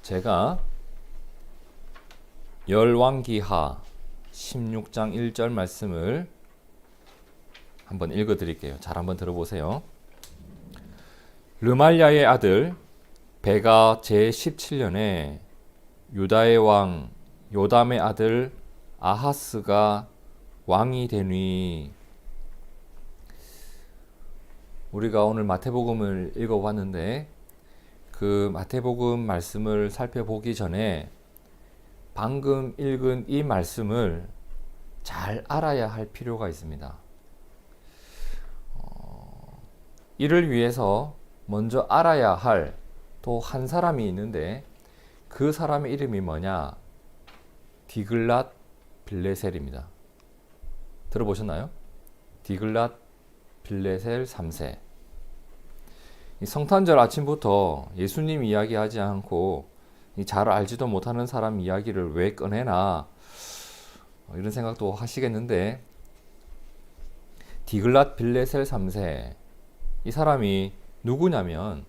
제가 열왕기하 16장 1절 말씀을 한번 읽어 드릴게요. 잘 한번 들어보세요. 르말야의 아들 베가 제17년에 유다의 왕 요담의 아들 아하스가 왕이 되니. 우리가 오늘 마태복음을 읽어봤는데 그 마태복음 말씀을 살펴보기 전에 방금 읽은 이 말씀을 잘 알아야 할 필요가 있습니다. 이를 위해서 먼저 알아야 할 또 한 사람이 있는데 그 사람의 이름이 뭐냐? 디글랏 빌레셀입니다. 들어보셨나요? 디글랏 빌레셀 3세. 이 성탄절 아침부터 예수님 이야기하지 않고 잘 알지도 못하는 사람 이야기를 왜 꺼내나 이런 생각도 하시겠는데, 디글랏 빌레셀 3세, 이 사람이 누구냐면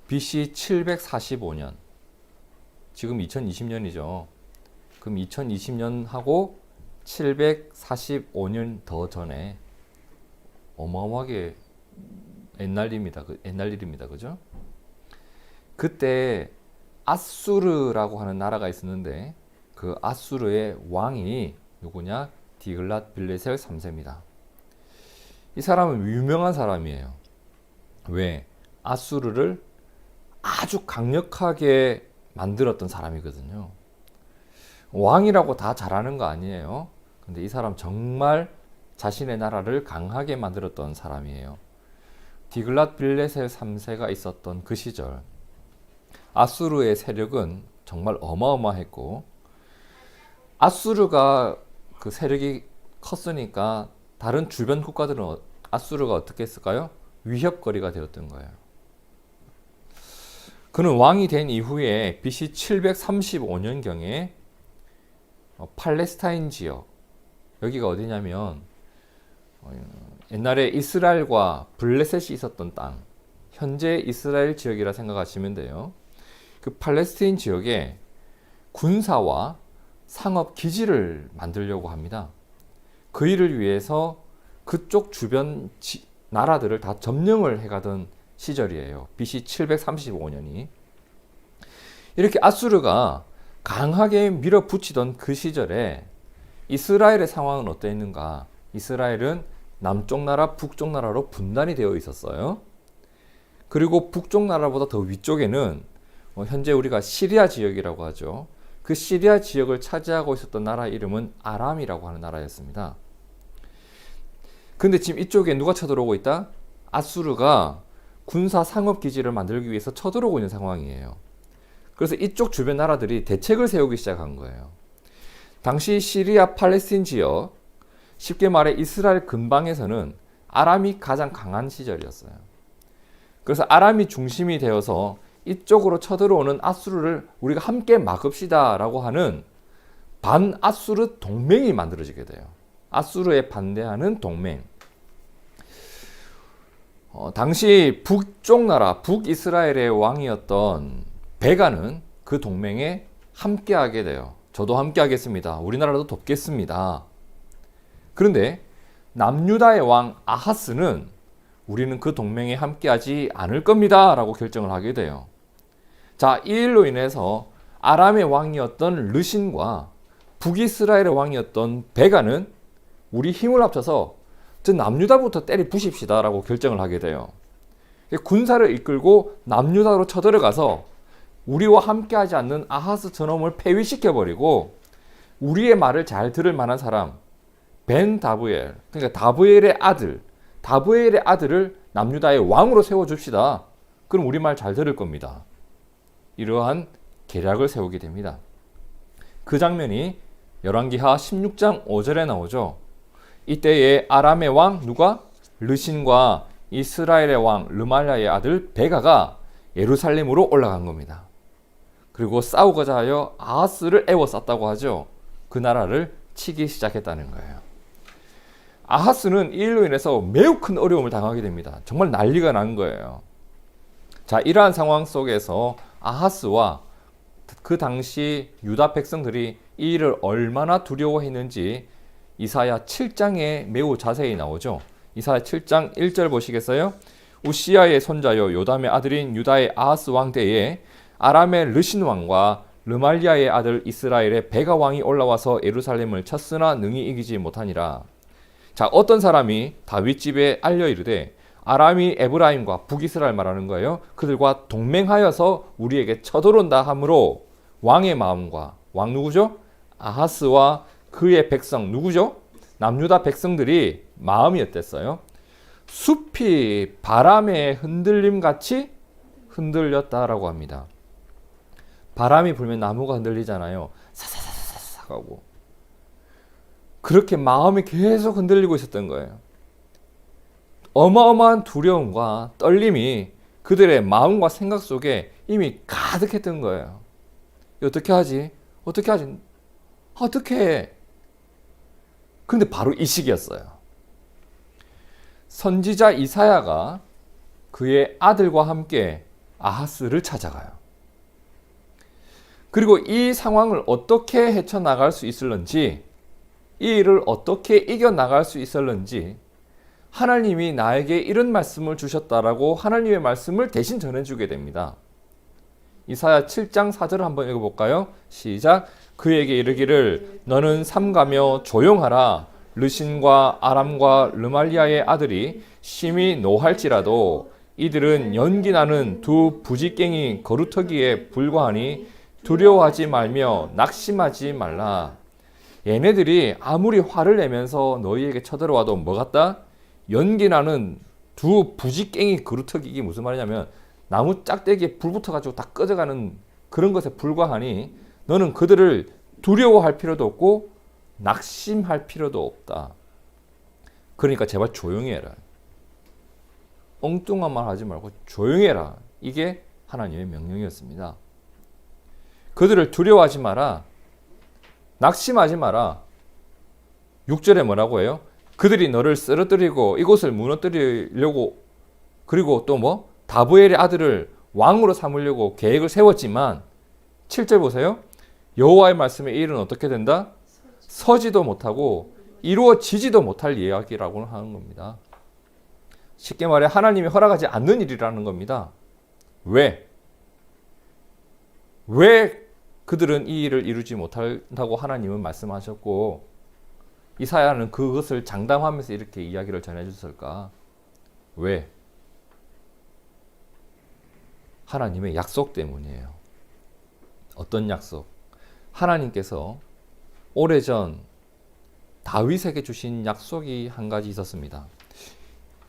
BC 745년, 지금 2020년이죠. 그럼 2020년하고 745년 더 전에 어마어마하게 옛날 일입니다. 그죠? 그때 아수르라고 하는 나라가 있었는데 그 아수르의 왕이 누구냐? 디글랏 빌레셀 3세입니다. 이 사람은 유명한 사람이에요. 왜? 아수르를 아주 강력하게 만들었던 사람이거든요. 왕이라고 다 잘하는 거 아니에요. 근데 이 사람 정말 자신의 나라를 강하게 만들었던 사람이에요. 디글랏 빌레셀 3세가 있었던 그 시절 아수르의 세력은 정말 어마어마했고, 아수르가 그 세력이 컸으니까 다른 주변 국가들은 아수르가 어떻게 했을까요? 위협거리가 되었던 거예요. 그는 왕이 된 이후에 BC 735년경에 팔레스타인 지역, 여기가 어디냐면 옛날에 이스라엘과 블레셋이 있었던 땅, 현재 이스라엘 지역이라 생각하시면 돼요. 그 팔레스타인 지역에 군사와 상업 기지를 만들려고 합니다. 그 일을 위해서 그쪽 주변 나라들을 다 점령을 해가던 시절이에요. BC 735년이. 이렇게 아수르가 강하게 밀어붙이던 그 시절에 이스라엘의 상황은 어땠는가? 이스라엘은 남쪽 나라, 북쪽 나라로 분단이 되어 있었어요. 그리고 북쪽 나라보다 더 위쪽에는 현재 우리가 시리아 지역이라고 하죠. 그 시리아 지역을 차지하고 있었던 나라 이름은 아람이라고 하는 나라였습니다. 근데 지금 이쪽에 누가 쳐들어오고 있다? 아수르가 군사 상업 기지를 만들기 위해서 쳐들어오고 있는 상황이에요. 그래서 이쪽 주변 나라들이 대책을 세우기 시작한 거예요. 당시 시리아 팔레스틴 지역, 쉽게 말해 이스라엘 근방에서는 아람이 가장 강한 시절이었어요. 그래서 아람이 중심이 되어서 이쪽으로 쳐들어오는 아수르를 우리가 함께 막읍시다 라고 하는 반아수르 동맹이 만들어지게 돼요. 아수르에 반대하는 동맹. 당시 북쪽 나라, 북이스라엘의 왕이었던 베가는 그 동맹에 함께하게 돼요. 저도 함께하겠습니다. 우리나라도 돕겠습니다. 그런데 남유다의 왕 아하스는 우리는 그 동맹에 함께하지 않을 겁니다 라고 결정을 하게 돼요. 자, 이 일로 인해서 아람의 왕이었던 르신과 북이스라엘의 왕이었던 베가는 우리 힘을 합쳐서 저 남유다부터 때리 부십시다 라고 결정을 하게 돼요. 군사를 이끌고 남유다로 쳐들어가서 우리와 함께하지 않는 아하스 저놈을 폐위시켜버리고 우리의 말을 잘 들을 만한 사람 벤 다브엘, 그러니까 다브엘의 아들을 남유다의 왕으로 세워줍시다. 그럼 우리 말 잘 들을 겁니다. 이러한 계략을 세우게 됩니다. 그 장면이 열왕기하 16장 5절에 나오죠. 이때에 아람의 왕 누가? 르신과 이스라엘의 왕 르말야의 아들 베가가 예루살렘으로 올라간 겁니다. 그리고 싸우고자 하여 아하스를 애워쌌다고 하죠. 그 나라를 치기 시작했다는 거예요. 아하스는 이 일로 인해서 매우 큰 어려움을 당하게 됩니다. 정말 난리가 난 거예요. 자, 이러한 상황 속에서 아하스와 그 당시 유다 백성들이 이 일을 얼마나 두려워했는지 이사야 7장에 매우 자세히 나오죠. 이사야 7장 1절 보시겠어요? 우시야의 손자요 요담의 아들인 유다의 아하스 왕 때에 아람의 르신 왕과 르말리아의 아들 이스라엘의 베가 왕이 올라와서 예루살렘을 쳤으나 능히 이기지 못하니라. 자, 어떤 사람이 다윗 집에 알려 이르되 아람이 에브라임과 북이스라엘 말하는 거예요. 그들과 동맹하여서 우리에게 쳐들어온다 하므로 왕의 마음과 왕 누구죠? 아하스와 그의 백성 누구죠? 남유다 백성들이 마음이 어땠어요? 숲이 바람의 흔들림 같이 흔들렸다라고 합니다. 바람이 불면 나무가 흔들리잖아요. 사사사사사 하고. 그렇게 마음이 계속 흔들리고 있었던 거예요. 어마어마한 두려움과 떨림이 그들의 마음과 생각 속에 이미 가득했던 거예요. 어떻게 하지? 어떻게 하지? 어떻게 해? 그런데 바로 이 시기였어요. 선지자 이사야가 그의 아들과 함께 아하스를 찾아가요. 그리고 이 상황을 어떻게 헤쳐나갈 수 있을런지, 이 일을 어떻게 이겨나갈 수 있을런지 하나님이 나에게 이런 말씀을 주셨다라고 하나님의 말씀을 대신 전해주게 됩니다. 이사야 7장 4절을 한번 읽어볼까요? 시작. 그에게 이르기를 너는 삼가며 조용하라. 르신과 아람과 르말리아의 아들이 심히 노할지라도 이들은 연기나는 두 부지깽이 거루터기에 불과하니 두려워하지 말며 낙심하지 말라. 얘네들이 아무리 화를 내면서 너희에게 쳐들어와도 뭐 같다? 연기나는 두 부지깽이 그루터기. 이게 무슨 말이냐면 나무 짝대기에 불 붙어가지고 다 꺼져가는 그런 것에 불과하니 너는 그들을 두려워할 필요도 없고 낙심할 필요도 없다. 그러니까 제발 조용히 해라. 엉뚱한 말 하지 말고 조용히 해라. 이게 하나님의 명령이었습니다. 그들을 두려워하지 마라. 낙심하지 마라. 6절에 뭐라고 해요? 그들이 너를 쓰러뜨리고 이곳을 무너뜨리려고 그리고 또 뭐? 다브엘의 아들을 왕으로 삼으려고 계획을 세웠지만 7절 보세요. 여호와의 말씀에 이 일은 어떻게 된다? 서지도 못하고 이루어지지도 못할 이야기라고 하는 겁니다. 쉽게 말해 하나님이 허락하지 않는 일이라는 겁니다. 왜? 왜 그들은 이 일을 이루지 못한다고 하나님은 말씀하셨고 이사야는 그것을 장담하면서 이렇게 이야기를 전해줬을까? 왜? 하나님의 약속 때문이에요. 어떤 약속? 하나님께서 오래전 다윗에게 주신 약속이 한 가지 있었습니다.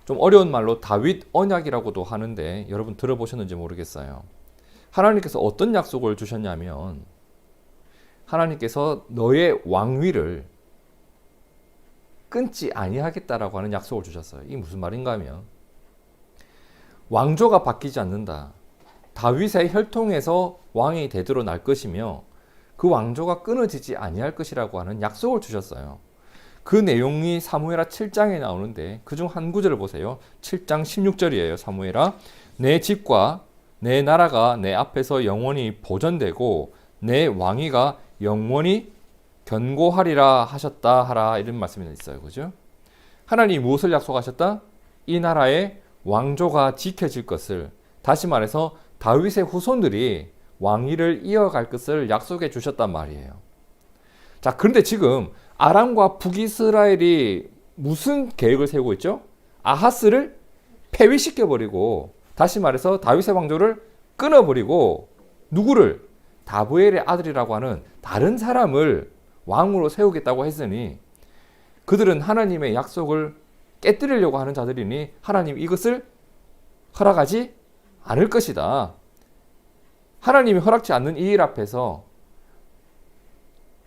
좀 어려운 말로 다윗 언약이라고도 하는데 여러분 들어보셨는지 모르겠어요. 하나님께서 어떤 약속을 주셨냐면 하나님께서 너의 왕위를 끊지 아니하겠다라고 하는 약속을 주셨어요. 이게 무슨 말인가 하면 왕조가 바뀌지 않는다. 다윗의 혈통에서 왕이 대대로 날 것이며 그 왕조가 끊어지지 아니할 것이라고 하는 약속을 주셨어요. 그 내용이 사무엘하 7장에 나오는데 그중 한 구절을 보세요. 7장 16절이에요. 사무엘하 내 집과 내 나라가 내 앞에서 영원히 보존되고 내 왕위가 영원히 견고하리라 하셨다 하라 이런 말씀이 있어요. 그죠? 하나님이 무엇을 약속하셨다? 이 나라의 왕조가 지켜질 것을, 다시 말해서 다윗의 후손들이 왕위를 이어갈 것을 약속해 주셨단 말이에요. 자, 그런데 지금 아람과 북이스라엘이 무슨 계획을 세우고 있죠? 아하스를 폐위시켜버리고, 다시 말해서 다윗의 왕조를 끊어버리고 누구를? 다브엘의 아들이라고 하는 다른 사람을 왕으로 세우겠다고 했으니 그들은 하나님의 약속을 깨뜨리려고 하는 자들이니 하나님 이것을 허락하지 않을 것이다. 하나님이 허락지 않는 이 일 앞에서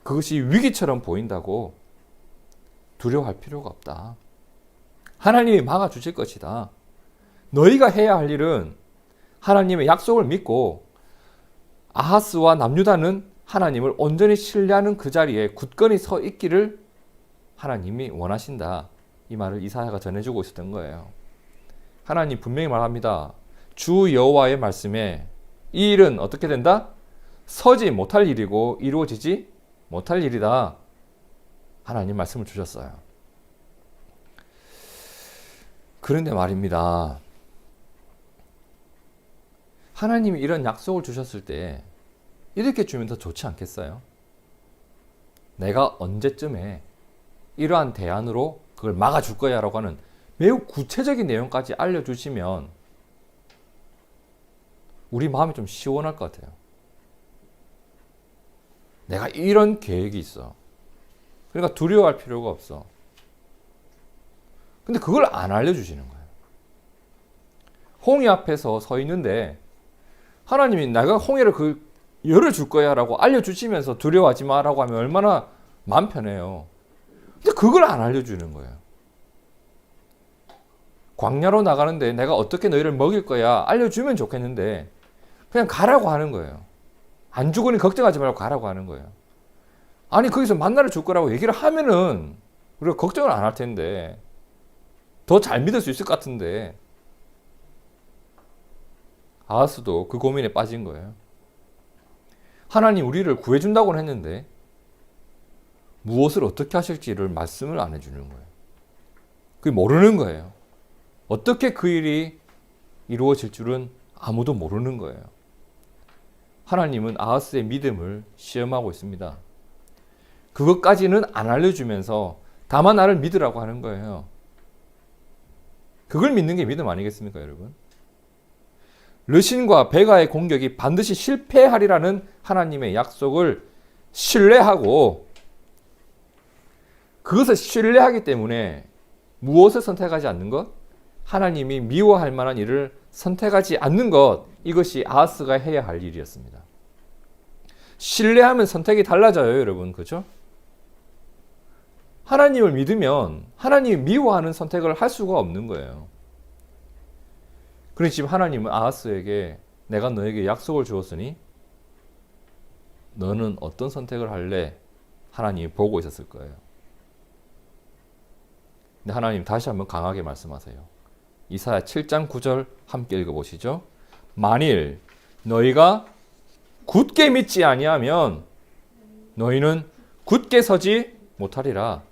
그것이 위기처럼 보인다고 두려워할 필요가 없다. 하나님이 막아주실 것이다. 너희가 해야 할 일은 하나님의 약속을 믿고 아하스와 남유다는 하나님을 온전히 신뢰하는 그 자리에 굳건히 서 있기를 하나님이 원하신다. 이 말을 이사야가 전해주고 있었던 거예요. 하나님 분명히 말합니다. 주 여호와의 말씀에 이 일은 어떻게 된다? 서지 못할 일이고 이루어지지 못할 일이다. 하나님 말씀을 주셨어요. 그런데 말입니다. 하나님이 이런 약속을 주셨을 때 이렇게 주면 더 좋지 않겠어요? 내가 언제쯤에 이러한 대안으로 그걸 막아줄 거야 라고 하는 매우 구체적인 내용까지 알려주시면 우리 마음이 좀 시원할 것 같아요. 내가 이런 계획이 있어. 그러니까 두려워할 필요가 없어. 근데 그걸 안 알려주시는 거예요. 홍해 앞에서 서 있는데 하나님이 내가 홍해를 열어줄 거야 라고 알려주시면서 두려워하지 마라고 하면 얼마나 마음 편해요. 근데 그걸 안 알려주는 거예요. 광야로 나가는데 내가 어떻게 너희를 먹일 거야 알려주면 좋겠는데 그냥 가라고 하는 거예요. 안 죽으니 걱정하지 말고 가라고 하는 거예요. 아니 거기서 만나를 줄 거라고 얘기를 하면은 우리가 걱정을 안 할 텐데 더 잘 믿을 수 있을 것 같은데 아하스도 그 고민에 빠진 거예요. 하나님 우리를 구해준다고는 했는데 무엇을 어떻게 하실지를 말씀을 안 해주는 거예요. 그게 모르는 거예요. 어떻게 그 일이 이루어질 줄은 아무도 모르는 거예요. 하나님은 아하스의 믿음을 시험하고 있습니다. 그것까지는 안 알려주면서 다만 나를 믿으라고 하는 거예요. 그걸 믿는 게 믿음 아니겠습니까, 여러분? 르신과 베가의 공격이 반드시 실패하리라는 하나님의 약속을 신뢰하고 그것을 신뢰하기 때문에 무엇을 선택하지 않는 것? 하나님이 미워할 만한 일을 선택하지 않는 것, 이것이 아하스가 해야 할 일이었습니다. 신뢰하면 선택이 달라져요, 여러분. 그죠? 하나님을 믿으면 하나님이 미워하는 선택을 할 수가 없는 거예요. 그런데 지금 하나님은 아하스에게 내가 너에게 약속을 주었으니 너는 어떤 선택을 할래? 하나님이 보고 있었을 거예요. 근데 하나님 다시 한번 강하게 말씀하세요. 이사야 7장 9절 함께 읽어보시죠. 만일 너희가 굳게 믿지 아니하면 너희는 굳게 서지 못하리라.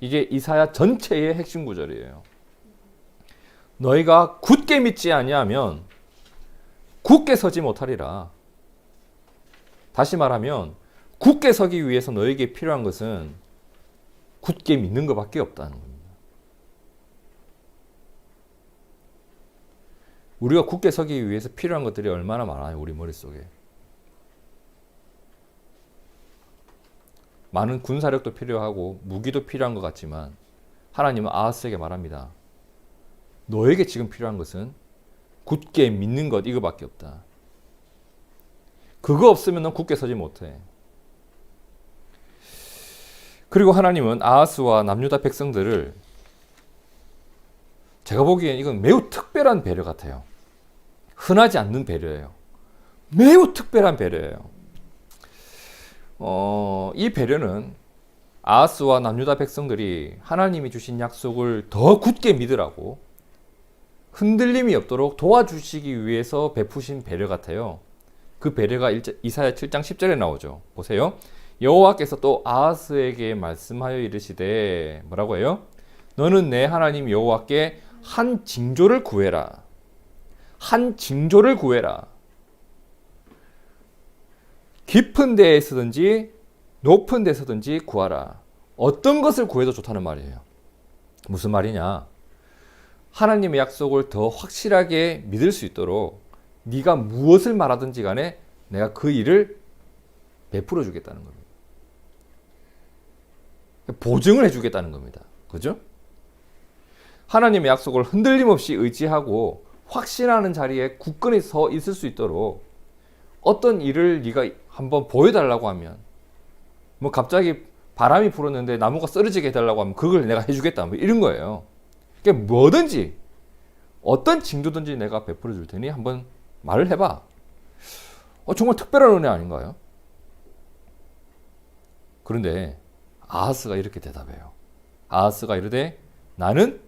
이게 이사야 전체의 핵심 구절이에요. 너희가 굳게 믿지 아니하면 굳게 서지 못하리라. 다시 말하면 굳게 서기 위해서 너에게 필요한 것은 굳게 믿는 것밖에 없다는 겁니다. 우리가 굳게 서기 위해서 필요한 것들이 얼마나 많아요, 우리 머릿속에. 많은 군사력도 필요하고 무기도 필요한 것 같지만 하나님은 아하스에게 말합니다. 너에게 지금 필요한 것은 굳게 믿는 것 이거밖에 없다. 그거 없으면 넌 굳게 서지 못해. 그리고 하나님은 아하스와 남유다 백성들을 제가 보기엔 이건 매우 특별한 배려 같아요. 흔하지 않는 배려예요. 매우 특별한 배려예요. 이 배려는 아하스와 남유다 백성들이 하나님이 주신 약속을 더 굳게 믿으라고 흔들림이 없도록 도와주시기 위해서 베푸신 배려 같아요. 그 배려가 이사야 7장 10절에 나오죠. 보세요. 여호와께서 또 아하스에게 말씀하여 이르시되 뭐라고 해요? 너는 내 하나님 여호와께 한 징조를 구해라. 한 징조를 구해라. 깊은 데에서든지 높은 데서든지 구하라. 어떤 것을 구해도 좋다는 말이에요. 무슨 말이냐? 하나님의 약속을 더 확실하게 믿을 수 있도록 네가 무엇을 말하든지 간에 내가 그 일을 베풀어 주겠다는 겁니다. 보증을 해주겠다는 겁니다. 그죠? 하나님의 약속을 흔들림 없이 의지하고 확신하는 자리에 굳건히 서 있을 수 있도록 어떤 일을 네가 한번 보여달라고 하면 뭐 갑자기 바람이 불었는데 나무가 쓰러지게 해달라고 하면 그걸 내가 해주겠다 뭐 이런 거예요. 그러니까 뭐든지 어떤 징조든지 내가 베풀어 줄 테니 한번 말을 해봐. 정말 특별한 은혜 아닌가요? 그런데 아하스가 이렇게 대답해요. 아하스가 이르되 나는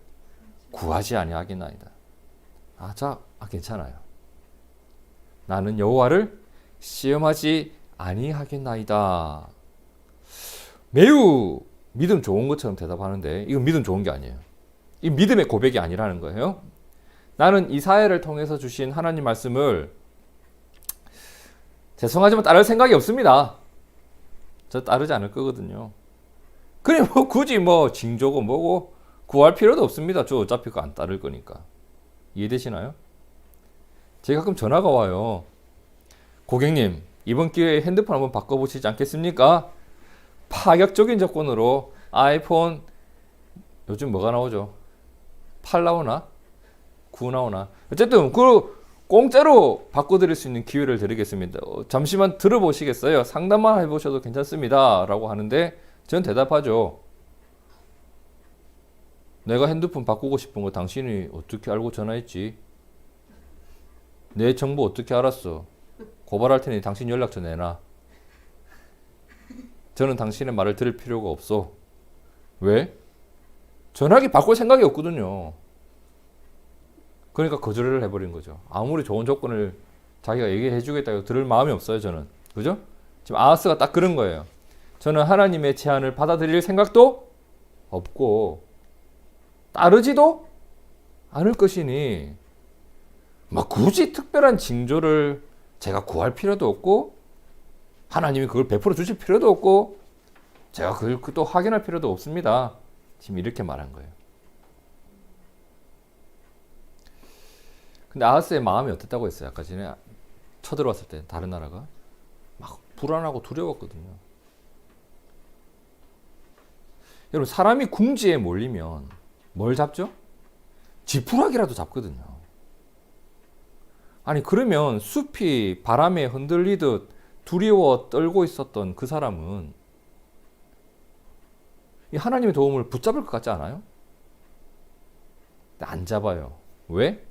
구하지 아니하겠나이다. 괜찮아요. 나는 여호와를 시험하지 아니하겠나이다. 매우 믿음 좋은 것처럼 대답하는데 이건 믿음 좋은 게 아니에요. 이 믿음의 고백이 아니라는 거예요. 나는 이사야를 통해서 주신 하나님 말씀을 죄송하지만 따를 생각이 없습니다. 저 따르지 않을 거거든요. 그래 뭐 굳이 뭐 징조고 뭐고 구할 필요도 없습니다. 저 어차피 그거 안 따를 거니까. 이해되시나요? 제가 가끔 전화가 와요. 고객님, 이번 기회에 핸드폰 한번 바꿔보시지 않겠습니까? 파격적인 조건으로 아이폰 요즘 뭐가 나오죠? 8 나오나? 9 나오나? 어쨌든 그 공짜로 바꿔드릴 수 있는 기회를 드리겠습니다. 잠시만 들어보시겠어요? 상담만 해보셔도 괜찮습니다. 라고 하는데 전 대답하죠. 내가 핸드폰 바꾸고 싶은 거 당신이 어떻게 알고 전화했지? 내 정보 어떻게 알았어? 고발할 테니 당신 연락처 내놔. 저는 당신의 말을 들을 필요가 없어. 왜? 전화기 바꿀 생각이 없거든요. 그러니까 거절을 해버린 거죠. 아무리 좋은 조건을 자기가 얘기해 주겠다고 들을 마음이 없어요, 저는. 그죠? 지금 아하스가 딱 그런 거예요. 저는 하나님의 제안을 받아들일 생각도 없고 따르지도 않을 것이니 막 굳이 특별한 징조를 제가 구할 필요도 없고 하나님이 그걸 베풀어 주실 필요도 없고 제가 그걸 또 확인할 필요도 없습니다. 지금 이렇게 말한 거예요. 근데 아하스의 마음이 어땠다고 했어요? 아까 전에 쳐들어왔을 때 다른 나라가 막 불안하고 두려웠거든요. 여러분 사람이 궁지에 몰리면 뭘 잡죠? 지푸라기라도 잡거든요. 아니 그러면 숲이 바람에 흔들리듯 두려워 떨고 있었던 그 사람은 이 하나님의 도움을 붙잡을 것 같지 않아요? 근데 안 잡아요. 왜?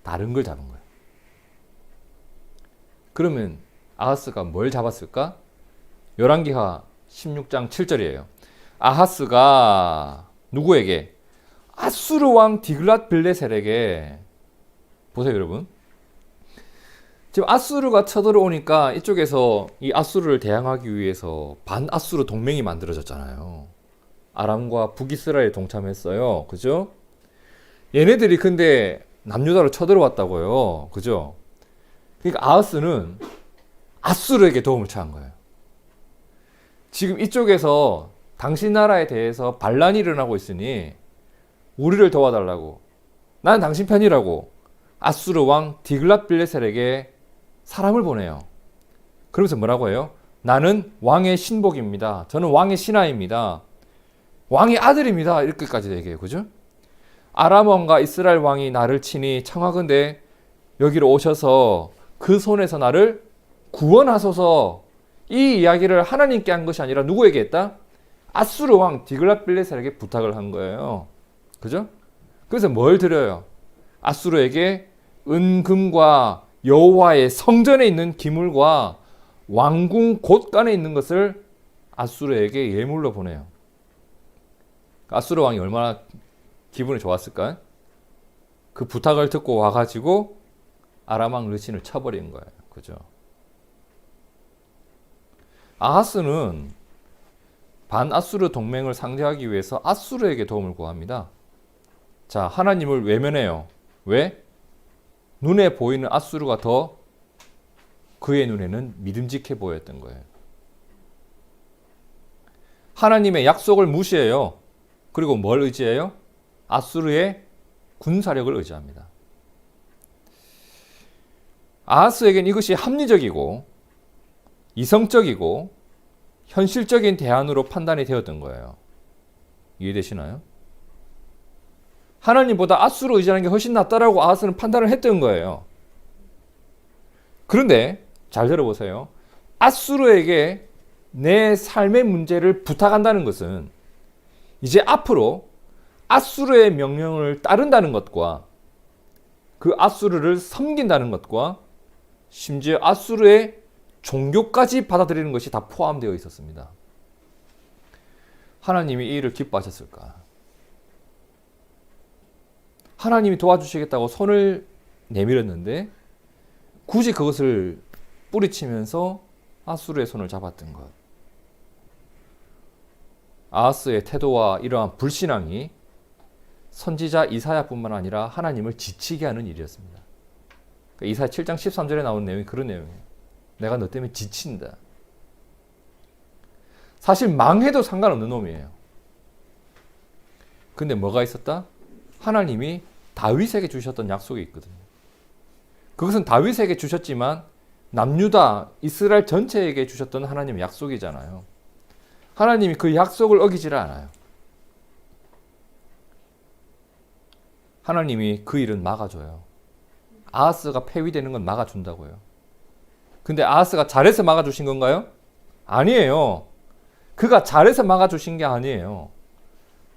다른 걸 잡은 거예요. 그러면 아하스가 뭘 잡았을까? 열왕기하 16장 7절이에요. 아하스가 누구에게? 아수르 왕 디글랏 빌레셀에게. 보세요 여러분. 지금 아수르가 쳐들어오니까 이쪽에서 이 아수르를 대항하기 위해서 반아수르 동맹이 만들어졌잖아요. 아람과 북이스라엘 동참했어요. 그죠? 얘네들이 근데 남유다로 쳐들어왔다고요. 그죠? 그러니까 아하스는 아수르에게 도움을 청한 거예요. 지금 이쪽에서 당신 나라에 대해서 반란이 일어나고 있으니 우리를 도와달라고. 난 당신 편이라고. 아수르 왕 디글랏 빌레셀에게 사람을 보내요. 그러면서 뭐라고 해요? 나는 왕의 신복입니다. 저는 왕의 신하입니다. 왕의 아들입니다. 이렇게까지 얘기해요. 그죠? 아람 왕과 이스라엘 왕이 나를 치니 청하건대 여기로 오셔서 그 손에서 나를 구원하소서. 이 이야기를 하나님께 한 것이 아니라 누구에게 했다? 아수르 왕 디글랏 빌레셀에게 부탁을 한 거예요. 그죠? 그래서 뭘 드려요? 아수르에게 은금과 여호와의 성전에 있는 기물과 왕궁 곳간에 있는 것을 아수르에게 예물로 보내요. 아수르 왕이 얼마나 기분이 좋았을까? 그 부탁을 듣고 와가지고 아람 왕 르신을 쳐버린 거예요. 그죠? 아하스는 반아수르 동맹을 상대하기 위해서 아수르에게 도움을 구합니다. 자, 하나님을 외면해요. 왜? 눈에 보이는 아수르가 더 그의 눈에는 믿음직해 보였던 거예요. 하나님의 약속을 무시해요. 그리고 뭘 의지해요? 아수르의 군사력을 의지합니다. 아하스에겐 이것이 합리적이고 이성적이고 현실적인 대안으로 판단이 되었던 거예요. 이해되시나요? 하나님보다 아수르 의지하는 게 훨씬 낫다라고 아하스는 판단을 했던 거예요. 그런데 잘 들어보세요. 아수르에게 내 삶의 문제를 부탁한다는 것은 이제 앞으로 아수르의 명령을 따른다는 것과 그 아수르를 섬긴다는 것과 심지어 아수르의 종교까지 받아들이는 것이 다 포함되어 있었습니다. 하나님이 이 일을 기뻐하셨을까? 하나님이 도와주시겠다고 손을 내밀었는데 굳이 그것을 뿌리치면서 아수르의 손을 잡았던 것. 아하스의 태도와 이러한 불신앙이 선지자 이사야뿐만 아니라 하나님을 지치게 하는 일이었습니다. 그러니까 이사야 7장 13절에 나온 내용이 그런 내용이에요. 내가 너 때문에 지친다. 사실 망해도 상관없는 놈이에요. 근데 뭐가 있었다? 하나님이 다윗에게 주셨던 약속이 있거든요. 그것은 다윗에게 주셨지만 남유다, 이스라엘 전체에게 주셨던 하나님의 약속이잖아요. 하나님이 그 약속을 어기지를 않아요. 하나님이 그 일은 막아줘요. 아하스가 폐위되는 건 막아준다고요. 근데 아하스가 잘해서 막아주신 건가요? 아니에요. 그가 잘해서 막아주신 게 아니에요.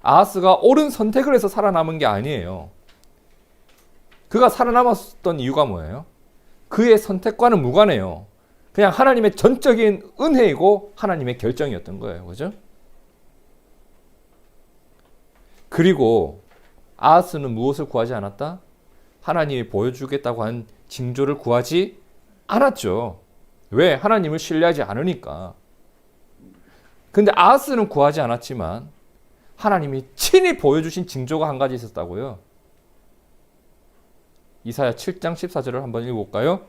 아하스가 옳은 선택을 해서 살아남은 게 아니에요. 그가 살아남았던 이유가 뭐예요? 그의 선택과는 무관해요. 그냥 하나님의 전적인 은혜이고 하나님의 결정이었던 거예요. 그죠? 그리고 아하스는 무엇을 구하지 않았다? 하나님이 보여주겠다고 한 징조를 구하지 않았죠. 왜? 하나님을 신뢰하지 않으니까. 근데 아하스는 구하지 않았지만 하나님이 친히 보여주신 징조가 한 가지 있었다고요. 이사야 7장 14절을 한번 읽어볼까요?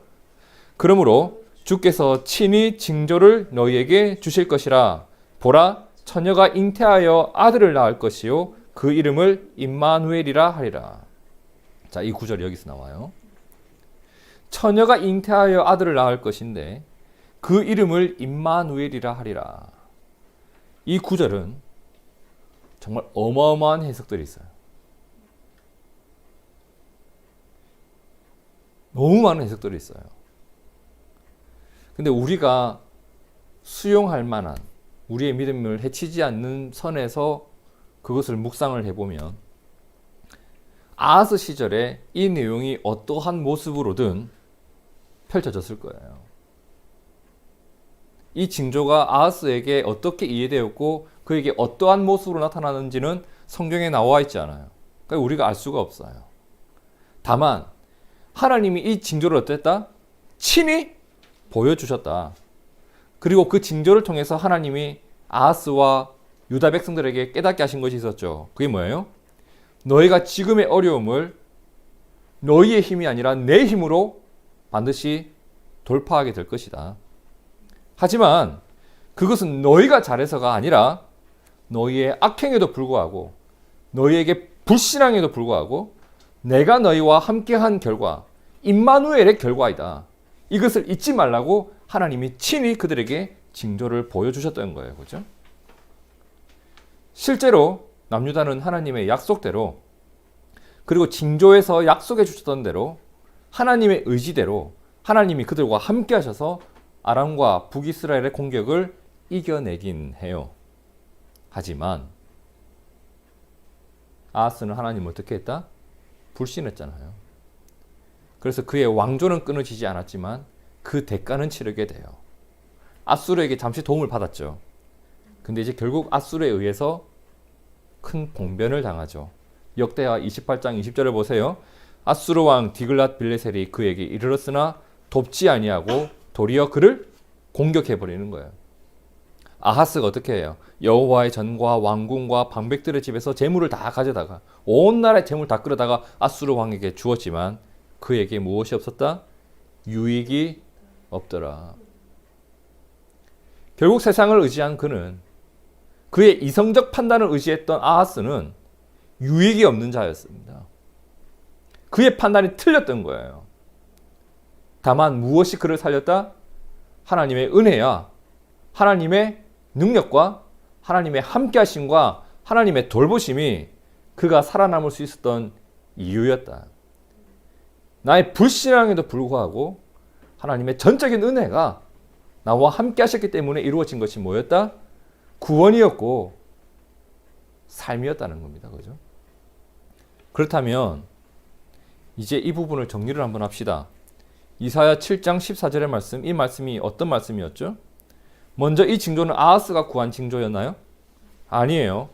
그러므로 주께서 친히 징조를 너희에게 주실 것이라. 보라, 처녀가 잉태하여 아들을 낳을 것이요 그 이름을 임마누엘이라 하리라. 자, 이 구절이 여기서 나와요. 처녀가 잉태하여 아들을 낳을 것인데 그 이름을 임마누엘이라 하리라. 이 구절은 정말 어마어마한 해석들이 있어요. 너무 많은 해석들이 있어요. 근데 우리가 수용할 만한, 우리의 믿음을 해치지 않는 선에서 그것을 묵상을 해보면 아하스 시절에 이 내용이 어떠한 모습으로든 펼쳐졌을 거예요. 이 징조가 아하스에게 어떻게 이해되었고 그에게 어떠한 모습으로 나타나는지는 성경에 나와 있지 않아요. 그러니까 우리가 알 수가 없어요. 다만 하나님이 이 징조를 어땠다? 친히 보여주셨다. 그리고 그 징조를 통해서 하나님이 아하스와 유다 백성들에게 깨닫게 하신 것이 있었죠. 그게 뭐예요? 너희가 지금의 어려움을 너희의 힘이 아니라 내 힘으로 반드시 돌파하게 될 것이다. 하지만 그것은 너희가 잘해서가 아니라 너희의 악행에도 불구하고 너희에게 불신앙에도 불구하고 내가 너희와 함께한 결과, 임마누엘의 결과이다. 이것을 잊지 말라고 하나님이 친히 그들에게 징조를 보여주셨던 거예요. 그렇죠? 실제로 남유다는 하나님의 약속대로 그리고 징조에서 약속해 주셨던 대로 하나님의 의지대로 하나님이 그들과 함께 하셔서 아람과 북이스라엘의 공격을 이겨내긴 해요. 하지만 아하스는 하나님을 어떻게 했다? 불신했잖아요. 그래서 그의 왕조는 끊어지지 않았지만 그 대가는 치르게 돼요. 아수르에게 잠시 도움을 받았죠. 근데 이제 결국 아수르에 의해서 큰 봉변을 당하죠. 역대하 28장 20절을 보세요. 아수르 왕 디글랏 빌레셀이 그에게 이르렀으나 돕지 아니하고 도리어 그를 공격해버리는 거예요. 아하스가 어떻게 해요? 여호와의 전과 왕궁과 방백들의 집에서 재물을 다 가져다가 온 나라의 재물 다 끌어다가 아수르 왕에게 주었지만 그에게 무엇이 없었다? 유익이 없더라. 결국 세상을 의지한 그는, 그의 이성적 판단을 의지했던 아하스는 유익이 없는 자였습니다. 그의 판단이 틀렸던 거예요. 다만 무엇이 그를 살렸다? 하나님의 은혜야, 하나님의 능력과 하나님의 함께하심과 하나님의 돌보심이 그가 살아남을 수 있었던 이유였다. 나의 불신앙에도 불구하고 하나님의 전적인 은혜가 나와 함께 하셨기 때문에 이루어진 것이 뭐였다? 구원이었고 삶이었다는 겁니다. 그죠? 그렇다면 이제 이 부분을 정리를 한번 합시다. 이사야 7장 14절의 말씀, 이 말씀이 어떤 말씀이었죠? 먼저 이 징조는 아하스가 구한 징조였나요? 아니에요.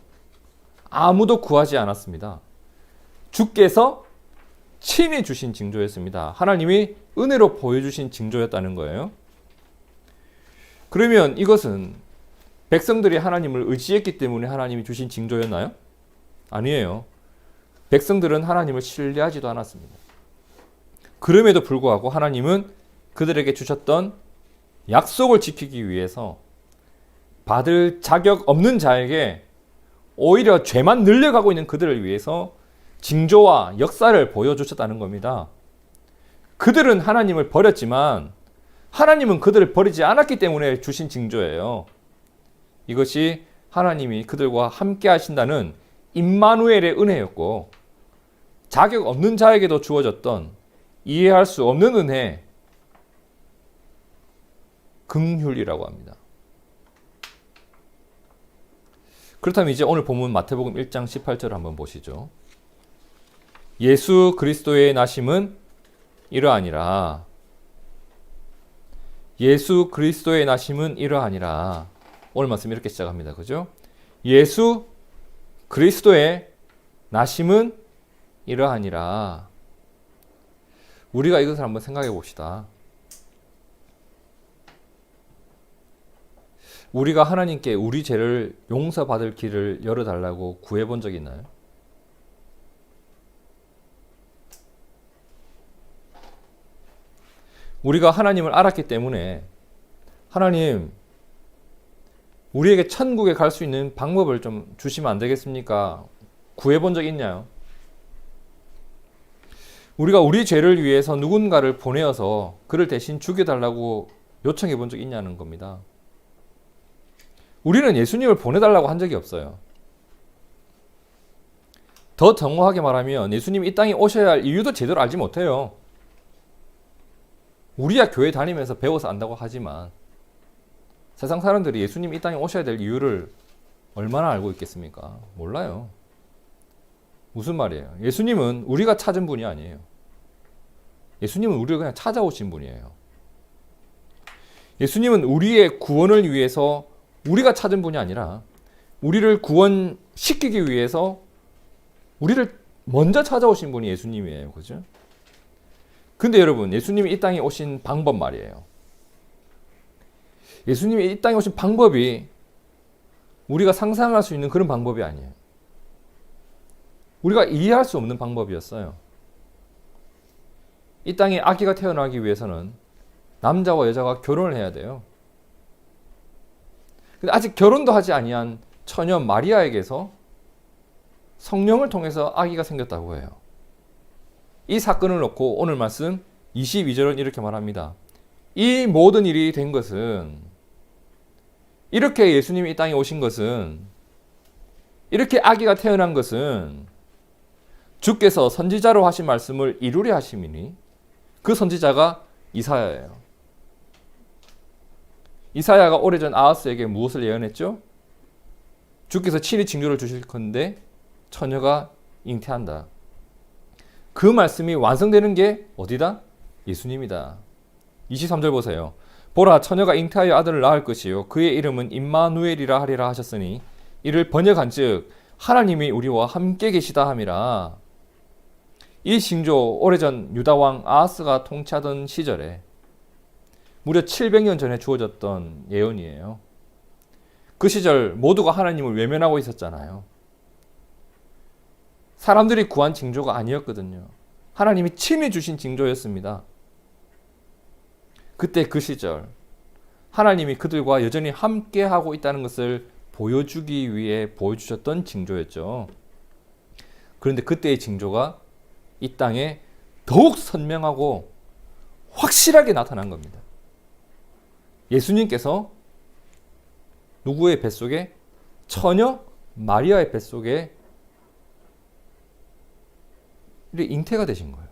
아무도 구하지 않았습니다. 주께서 친히 주신 징조였습니다. 하나님이 은혜로 보여주신 징조였다는 거예요. 그러면 이것은 백성들이 하나님을 의지했기 때문에 하나님이 주신 징조였나요? 아니에요. 백성들은 하나님을 신뢰하지도 않았습니다. 그럼에도 불구하고 하나님은 그들에게 주셨던 약속을 지키기 위해서 받을 자격 없는 자에게 오히려 죄만 늘려가고 있는 그들을 위해서 징조와 역사를 보여주셨다는 겁니다. 그들은 하나님을 버렸지만 하나님은 그들을 버리지 않았기 때문에 주신 징조예요. 이것이 하나님이 그들과 함께 하신다는 임마누엘의 은혜였고, 자격 없는 자에게도 주어졌던 이해할 수 없는 은혜, 긍휼이라고 합니다. 그렇다면 이제 오늘 본문 마태복음 1장 18절을 한번 보시죠. 예수 그리스도의 나심은 이러하니라. 예수 그리스도의 나심은 이러하니라. 오늘 말씀 이렇게 시작합니다. 그죠? 예수 그리스도의 나심은 이러하니라. 우리가 이것을 한번 생각해 봅시다. 우리가 하나님께 우리 죄를 용서받을 길을 열어달라고 구해본 적 있나요? 우리가 하나님을 알았기 때문에 하나님, 우리에게 천국에 갈 수 있는 방법을 좀 주시면 안 되겠습니까? 구해본 적 있나요? 우리가 우리 죄를 위해서 누군가를 보내어서 그를 대신 죽여달라고 요청해 본 적 있냐는 겁니다. 우리는 예수님을 보내달라고 한 적이 없어요. 더 정확하게 말하면 예수님이 이 땅에 오셔야 할 이유도 제대로 알지 못해요. 우리야 교회 다니면서 배워서 안다고 하지만 세상 사람들이 예수님이 이 땅에 오셔야 될 이유를 얼마나 알고 있겠습니까? 몰라요. 무슨 말이에요? 예수님은 우리가 찾은 분이 아니에요. 예수님은 우리를 그냥 찾아오신 분이에요. 예수님은 우리의 구원을 위해서 우리가 찾은 분이 아니라 우리를 구원시키기 위해서 우리를 먼저 찾아오신 분이 예수님이에요. 그죠? 근데 여러분, 예수님이 이 땅에 오신 방법 말이에요. 예수님이 이 땅에 오신 방법이 우리가 상상할 수 있는 그런 방법이 아니에요. 우리가 이해할 수 없는 방법이었어요. 이 땅에 아기가 태어나기 위해서는 남자와 여자가 결혼을 해야 돼요. 근데 아직 결혼도 하지 아니한 처녀 마리아에게서 성령을 통해서 아기가 생겼다고 해요. 이 사건을 놓고 오늘 말씀 22절은 이렇게 말합니다. 이 모든 일이 된 것은, 이렇게 예수님이 이 땅에 오신 것은, 이렇게 아기가 태어난 것은 주께서 선지자로 하신 말씀을 이루려 하심이니, 그 선지자가 이사야예요. 이사야가 오래전 아하스에게 무엇을 예언했죠? 주께서 친히 징조를 주실 건데 처녀가 잉태한다. 그 말씀이 완성되는 게 어디다? 예수님이다. 23절 보세요. 보라, 처녀가 잉태하여 아들을 낳을 것이요 그의 이름은 임마누엘이라 하리라 하셨으니 이를 번역한즉 하나님이 우리와 함께 계시다 함이라. 이 징조 오래전 유다 왕 아하스가 통치하던 시절에 무려 700년 전에 주어졌던 예언이에요. 그 시절 모두가 하나님을 외면하고 있었잖아요. 사람들이 구한 징조가 아니었거든요. 하나님이 친히 주신 징조였습니다. 그때 그 시절 하나님이 그들과 여전히 함께하고 있다는 것을 보여주기 위해 보여주셨던 징조였죠. 그런데 그때의 징조가 이 땅에 더욱 선명하고 확실하게 나타난 겁니다. 예수님께서 누구의 뱃속에? 처녀 마리아의 뱃속에 잉태가 되신 거예요.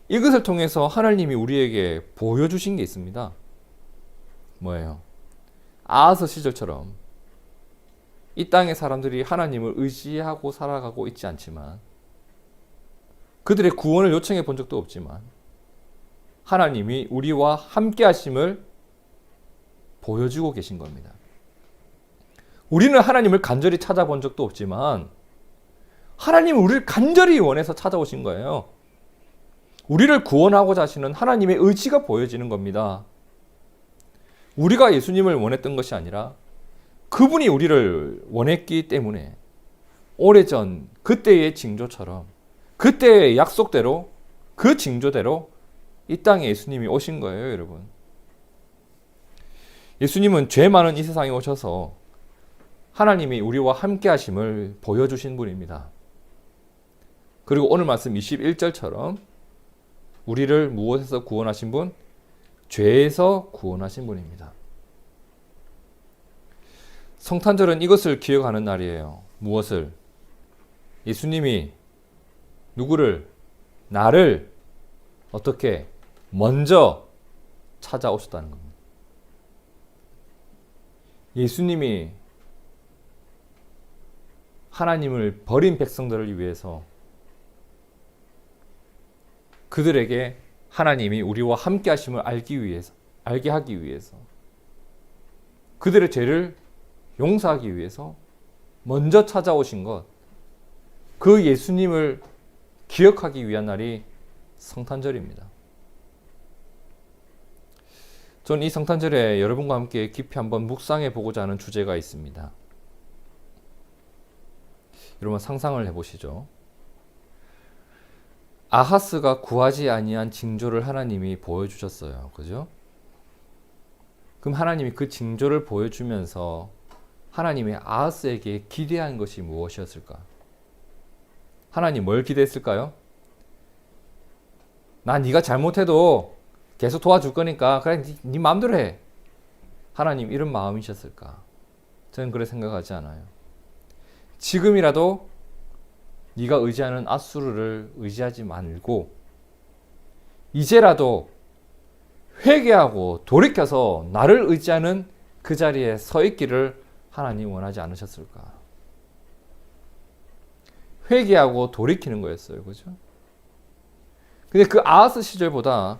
이것을 통해서 하나님이 우리에게 보여주신 게 있습니다. 뭐예요? 아하스 시절처럼 이 땅의 사람들이 하나님을 의지하고 살아가고 있지 않지만, 그들의 구원을 요청해 본 적도 없지만 하나님이 우리와 함께 하심을 보여주고 계신 겁니다. 우리는 하나님을 간절히 찾아본 적도 없지만 하나님은 우리를 간절히 원해서 찾아오신 거예요. 우리를 구원하고자 하시는 하나님의 의지가 보여지는 겁니다. 우리가 예수님을 원했던 것이 아니라 그분이 우리를 원했기 때문에 오래전 그때의 징조처럼 그때의 약속대로 그 징조대로 이 땅에 예수님이 오신 거예요, 여러분. 예수님은 죄 많은 이 세상에 오셔서 하나님이 우리와 함께 하심을 보여주신 분입니다. 그리고 오늘 말씀 21절처럼 우리를 무엇에서 구원하신 분? 죄에서 구원하신 분입니다. 성탄절은 이것을 기억하는 날이에요. 무엇을? 예수님이 누구를? 나를 어떻게? 먼저 찾아오셨다는 겁니다. 예수님이 하나님을 버린 백성들을 위해서 그들에게 하나님이 우리와 함께 하심을 알게 하기 위해서 그들의 죄를 용서하기 위해서 먼저 찾아오신 것, 그 예수님을 기억하기 위한 날이 성탄절입니다. 저는 이 성탄절에 여러분과 함께 깊이 한번 묵상해 보고자 하는 주제가 있습니다. 여러분 상상을 해보시죠. 아하스가 구하지 아니한 징조를 하나님이 보여주셨어요. 그죠? 그럼 하나님이 그 징조를 보여주면서 하나님이 아하스에게 기대한 것이 무엇이었을까? 하나님 뭘 기대했을까요? 나 네가 잘못해도 계속 도와줄 거니까 그래 네 마음대로 해. 하나님 이런 마음이셨을까? 저는 그렇게 생각하지 않아요. 지금이라도 네가 의지하는 앗수르를 의지하지 말고 이제라도 회개하고 돌이켜서 나를 의지하는 그 자리에 서 있기를 하나님 원하지 않으셨을까? 회개하고 돌이키는 거였어요. 그죠? 근데 그 아하스 시절보다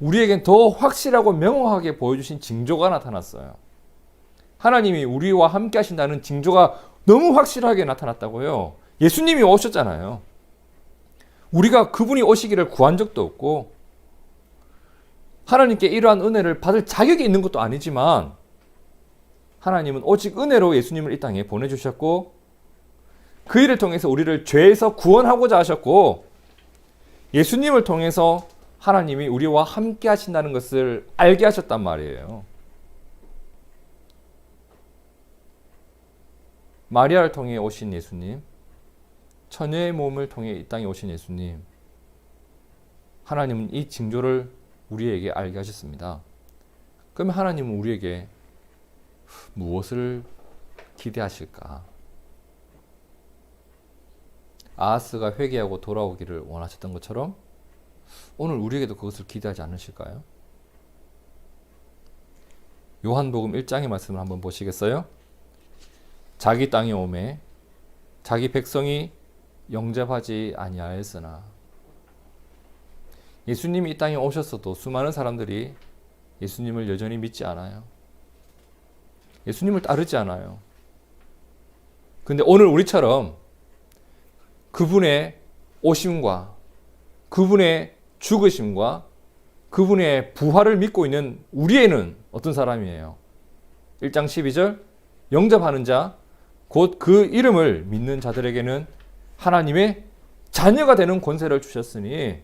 우리에겐 더 확실하고 명확하게 보여주신 징조가 나타났어요. 하나님이 우리와 함께 하신다는 징조가 너무 확실하게 나타났다고요. 예수님이 오셨잖아요. 우리가 그분이 오시기를 구한 적도 없고 하나님께 이러한 은혜를 받을 자격이 있는 것도 아니지만 하나님은 오직 은혜로 예수님을 이 땅에 보내주셨고 그 일을 통해서 우리를 죄에서 구원하고자 하셨고 예수님을 통해서 하나님이 우리와 함께 하신다는 것을 알게 하셨단 말이에요. 마리아를 통해 오신 예수님, 처녀의 몸을 통해 이 땅에 오신 예수님, 하나님은 이 징조를 우리에게 알게 하셨습니다. 그러면 하나님은 우리에게 무엇을 기대하실까? 아하스가 회개하고 돌아오기를 원하셨던 것처럼 오늘 우리에게도 그것을 기대하지 않으실까요? 요한복음 1장의 말씀을 한번 보시겠어요? 자기 땅에 오매 자기 백성이 영접하지 아니하였으나 예수님이 이 땅에 오셨어도 수많은 사람들이 예수님을 여전히 믿지 않아요. 예수님을 따르지 않아요. 근데 오늘 우리처럼 그분의 오심과 그분의 죽으심과 그분의 부활을 믿고 있는 우리에는 어떤 사람이에요? 1장 12절 영접하는 자, 곧 그 이름을 믿는 자들에게는 하나님의 자녀가 되는 권세를 주셨으니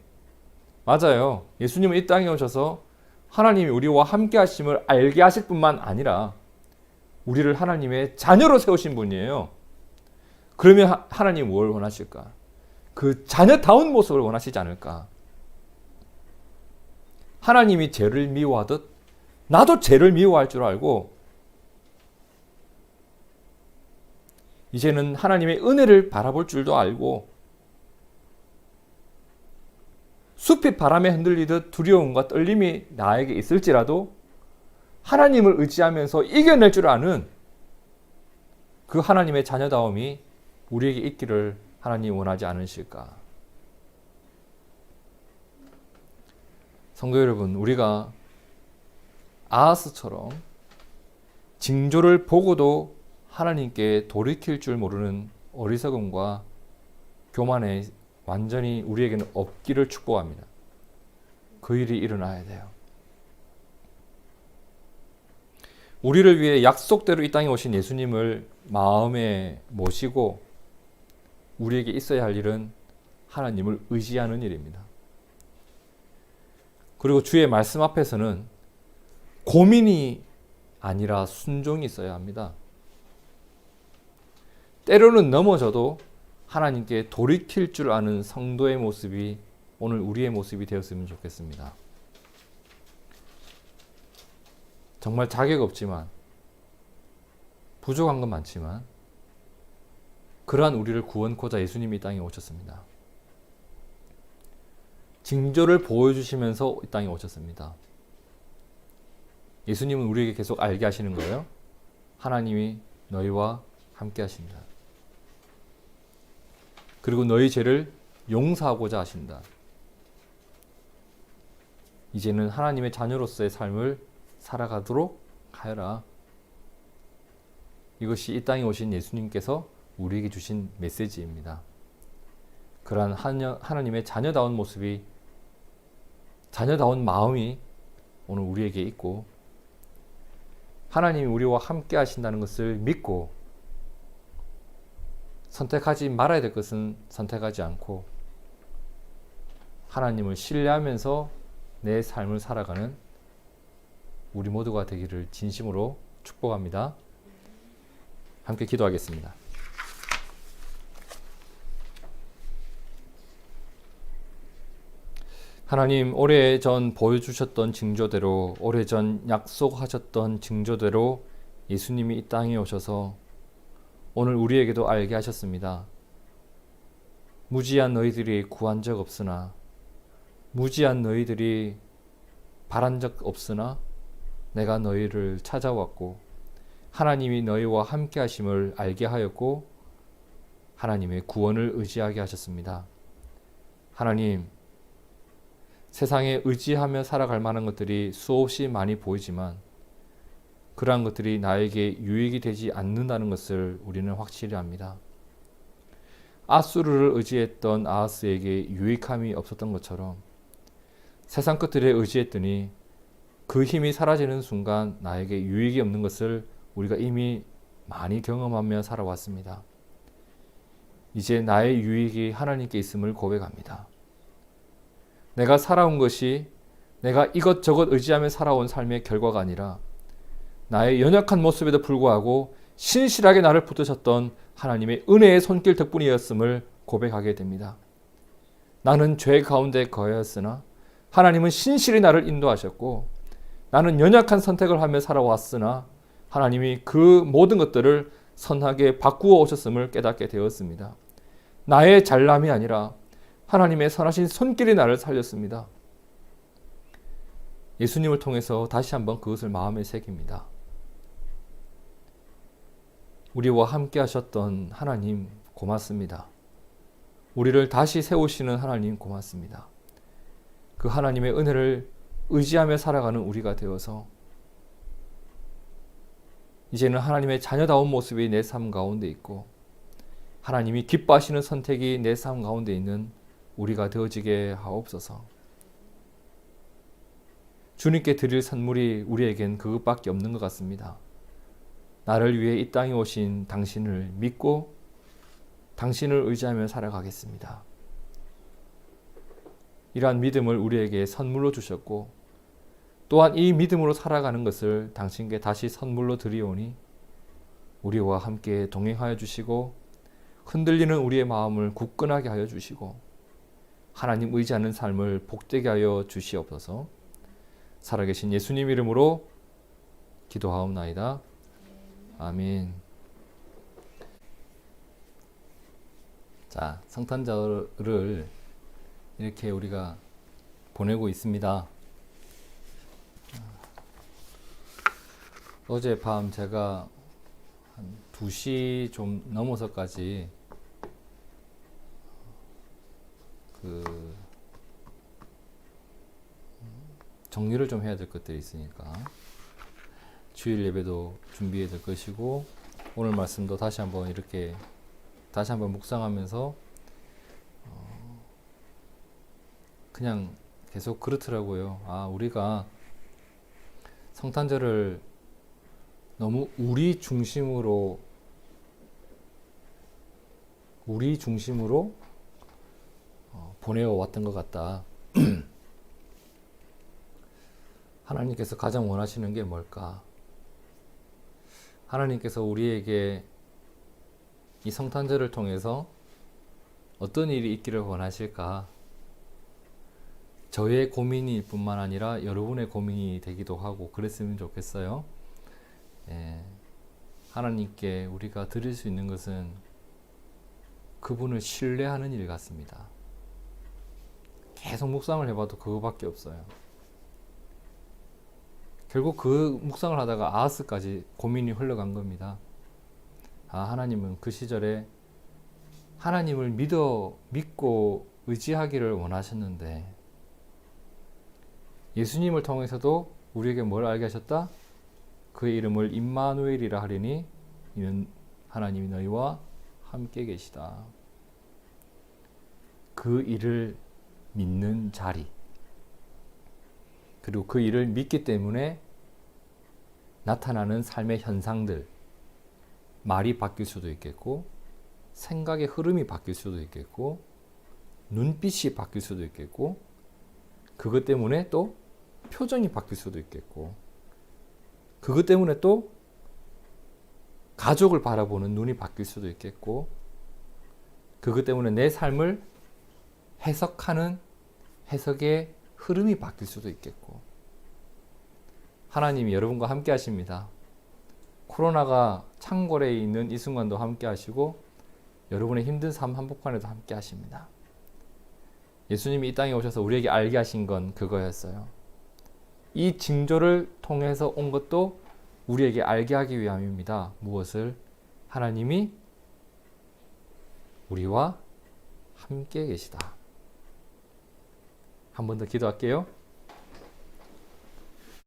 맞아요. 예수님은 이 땅에 오셔서 하나님이 우리와 함께 하심을 알게 하실 뿐만 아니라 우리를 하나님의 자녀로 세우신 분이에요. 그러면 하나님 뭘 원하실까? 그 자녀다운 모습을 원하시지 않을까? 하나님이 죄를 미워하듯 나도 죄를 미워할 줄 알고 이제는 하나님의 은혜를 바라볼 줄도 알고 숲이 바람에 흔들리듯 두려움과 떨림이 나에게 있을지라도 하나님을 의지하면서 이겨낼 줄 아는 그 하나님의 자녀다움이 우리에게 있기를 하나님 원하지 않으실까? 성도 여러분, 우리가 아하스처럼 징조를 보고도 하나님께 돌이킬 줄 모르는 어리석음과 교만에 완전히 우리에게는 없기를 축복합니다. 그 일이 일어나야 돼요. 우리를 위해 약속대로 이 땅에 오신 예수님을 마음에 모시고 우리에게 있어야 할 일은 하나님을 의지하는 일입니다. 그리고 주의 말씀 앞에서는 고민이 아니라 순종이 있어야 합니다. 때로는 넘어져도 하나님께 돌이킬 줄 아는 성도의 모습이 오늘 우리의 모습이 되었으면 좋겠습니다. 정말 자격 없지만, 부족한 건 많지만 그러한 우리를 구원코자 예수님이 이 땅에 오셨습니다. 징조를 보여주시면서 이 땅에 오셨습니다. 예수님은 우리에게 계속 알게 하시는 거예요. 하나님이 너희와 함께 하신다. 그리고 너희 죄를 용서하고자 하신다. 이제는 하나님의 자녀로서의 삶을 살아가도록 하여라. 이것이 이 땅에 오신 예수님께서 우리에게 주신 메시지입니다. 그러한 하나님의 자녀다운 모습이, 자녀다운 마음이 오늘 우리에게 있고, 하나님이 우리와 함께 하신다는 것을 믿고 선택하지 말아야 될 것은 선택하지 않고 하나님을 신뢰하면서 내 삶을 살아가는 우리 모두가 되기를 진심으로 축복합니다. 함께 기도하겠습니다. 하나님, 오래전 보여주셨던 징조대로, 오래전 약속하셨던 징조대로 예수님이 이 땅에 오셔서 오늘 우리에게도 알게 하셨습니다. 무지한 너희들이 구한 적 없으나, 무지한 너희들이 바란 적 없으나 내가 너희를 찾아왔고 하나님이 너희와 함께 하심을 알게 하였고 하나님의 구원을 의지하게 하셨습니다. 하나님, 세상에 의지하며 살아갈 만한 것들이 수없이 많이 보이지만 그러한 것들이 나에게 유익이 되지 않는다는 것을 우리는 확실히 압니다. 아수르를 의지했던 아하스에게 유익함이 없었던 것처럼 세상 것들에 의지했더니 그 힘이 사라지는 순간 나에게 유익이 없는 것을 우리가 이미 많이 경험하며 살아왔습니다. 이제 나의 유익이 하나님께 있음을 고백합니다. 내가 살아온 것이 내가 이것저것 의지하며 살아온 삶의 결과가 아니라 나의 연약한 모습에도 불구하고 신실하게 나를 붙드셨던 하나님의 은혜의 손길 덕분이었음을 고백하게 됩니다. 나는 죄 가운데 거하였으나 하나님은 신실히 나를 인도하셨고 나는 연약한 선택을 하며 살아왔으나 하나님이 그 모든 것들을 선하게 바꾸어 오셨음을 깨닫게 되었습니다. 나의 잘남이 아니라 하나님의 선하신 손길이 나를 살렸습니다. 예수님을 통해서 다시 한번 그것을 마음에 새깁니다. 우리와 함께 하셨던 하나님 고맙습니다. 우리를 다시 세우시는 하나님 고맙습니다. 그 하나님의 은혜를 의지하며 살아가는 우리가 되어서 이제는 하나님의 자녀다운 모습이 내 삶 가운데 있고 하나님이 기뻐하시는 선택이 내 삶 가운데 있는 우리가 되어지게 하옵소서. 주님께 드릴 선물이 우리에겐 그것밖에 없는 것 같습니다. 나를 위해 이 땅에 오신 당신을 믿고 당신을 의지하며 살아가겠습니다. 이러한 믿음을 우리에게 선물로 주셨고 또한 이 믿음으로 살아가는 것을 당신께 다시 선물로 드리오니 우리와 함께 동행하여 주시고 흔들리는 우리의 마음을 굳건하게 하여 주시고 하나님 의지하는 삶을 복되게 하여 주시옵소서. 살아계신 예수님 이름으로 기도하옵나이다. 아멘. 자, 성탄절을 이렇게 우리가 보내고 있습니다. 어젯밤 제가 한 2시 좀 넘어서까지 정리를 좀 해야 될 것들이 있으니까 주일 예배도 준비해야 될 것이고 오늘 말씀도 다시 한번 묵상하면서 그냥 계속 그렇더라고요. 우리가 성탄절을 너무 우리 중심으로 보내어 왔던 것 같다. 하나님께서 가장 원하시는 게 뭘까? 하나님께서 우리에게 이 성탄절을 통해서 어떤 일이 있기를 원하실까? 저의 고민일 뿐만 아니라 여러분의 고민이 되기도 하고 그랬으면 좋겠어요. 예, 하나님께 우리가 드릴 수 있는 것은 그분을 신뢰하는 일 같습니다. 계속 묵상을 해봐도 그거밖에 없어요. 결국 그 묵상을 하다가 아하스까지 고민이 흘러간 겁니다. 하나님은 그 시절에 하나님을 믿고 의지하기를 원하셨는데 예수님을 통해서도 우리에게 뭘 알게 하셨다? 그의 이름을 임마누엘이라 하리니 이는 하나님이 너희와 함께 계시다. 그 일을 믿는 자리, 그리고 그 일을 믿기 때문에 나타나는 삶의 현상들, 말이 바뀔 수도 있겠고 생각의 흐름이 바뀔 수도 있겠고 눈빛이 바뀔 수도 있겠고 그것 때문에 또 표정이 바뀔 수도 있겠고 그것 때문에 또 가족을 바라보는 눈이 바뀔 수도 있겠고 그것 때문에 내 삶을 해석하는 해석의 흐름이 바뀔 수도 있겠고 하나님이 여러분과 함께 하십니다. 코로나가 창궐에 있는 이 순간도 함께 하시고 여러분의 힘든 삶 한복판에도 함께 하십니다. 예수님이 이 땅에 오셔서 우리에게 알게 하신 건 그거였어요. 이 징조를 통해서 온 것도 우리에게 알게 하기 위함입니다. 무엇을? 하나님이 우리와 함께 계시다. 한 번 더 기도할게요.